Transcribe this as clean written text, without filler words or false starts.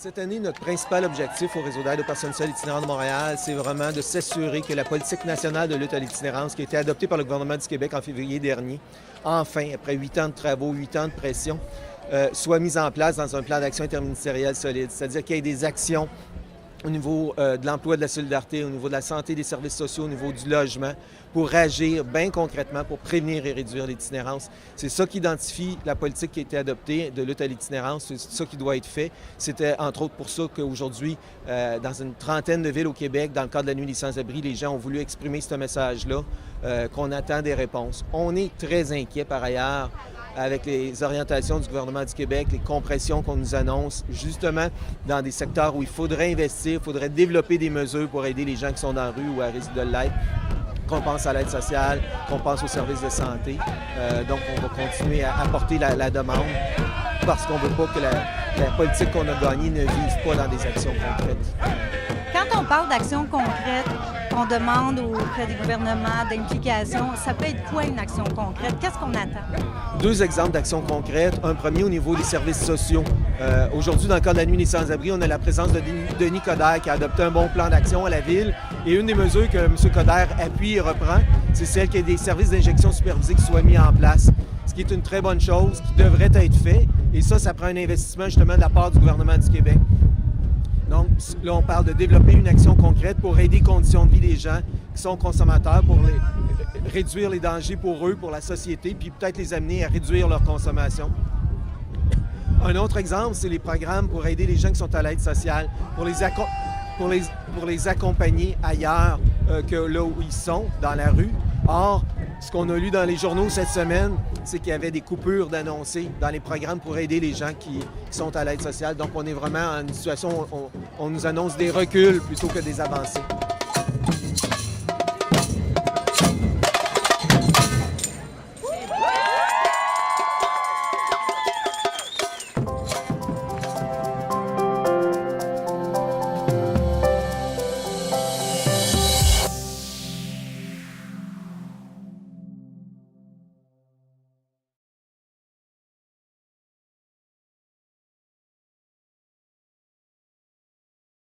Cette année, notre principal objectif au Réseau d'aide aux personnes seules itinérantes de Montréal, c'est vraiment de s'assurer que la politique nationale de lutte à l'itinérance, qui a été adoptée par le gouvernement du Québec en février dernier, enfin, après 8 ans de travaux, 8 ans de pression, soit mise en place dans un plan d'action interministériel solide. C'est-à-dire qu'il y ait des actions au niveau de l'emploi, de la solidarité, au niveau de la santé, des services sociaux, au niveau du logement, pour agir bien concrètement pour prévenir et réduire l'itinérance. C'est ça qui identifie la politique qui a été adoptée de lutte à l'itinérance, c'est ça qui doit être fait. C'était entre autres pour ça qu'aujourd'hui, dans une trentaine de villes au Québec, dans le cadre de la Nuit des sans-abri, les gens ont voulu exprimer ce message-là, qu'on attend des réponses. On est très inquiets par ailleurs avec les orientations du gouvernement du Québec, les compressions qu'on nous annonce, justement dans des secteurs où il faudrait investir, il faudrait développer des mesures pour aider les gens qui sont dans la rue ou à risque de l'être, qu'on pense à l'aide sociale, qu'on pense aux services de santé. Donc, on va continuer à apporter la demande parce qu'on ne veut pas que la politique qu'on a gagnée ne vive pas dans des actions concrètes. Quand on parle d'actions concrètes, on demande auprès des gouvernements d'implication. Ça peut être quoi une action concrète? Qu'est-ce qu'on attend? Deux exemples d'actions concrètes. Un premier au niveau des services sociaux. Aujourd'hui, dans le cadre de la Nuit des sans-abri, on a la présence de Denis Coderre qui a adopté un bon plan d'action à la Ville. Et une des mesures que M. Coderre appuie et reprend, c'est celle qu'il y ait des services d'injection supervisés qui soient mis en place. Ce qui est une très bonne chose, qui devrait être fait. Et ça prend un investissement justement de la part du gouvernement du Québec. Donc là, on parle de développer une action concrète pour aider les conditions de vie des gens qui sont consommateurs, pour réduire les dangers pour eux, pour la société, puis peut-être les amener à réduire leur consommation. Un autre exemple, c'est les programmes pour aider les gens qui sont à l'aide sociale, pour les accompagner ailleurs que là où ils sont, dans la rue. Or, ce qu'on a lu dans les journaux cette semaine, c'est qu'il y avait des coupures d'annoncés dans les programmes pour aider les gens qui sont à l'aide sociale. Donc, on est vraiment en une situation où on nous annonce des reculs plutôt que des avancées.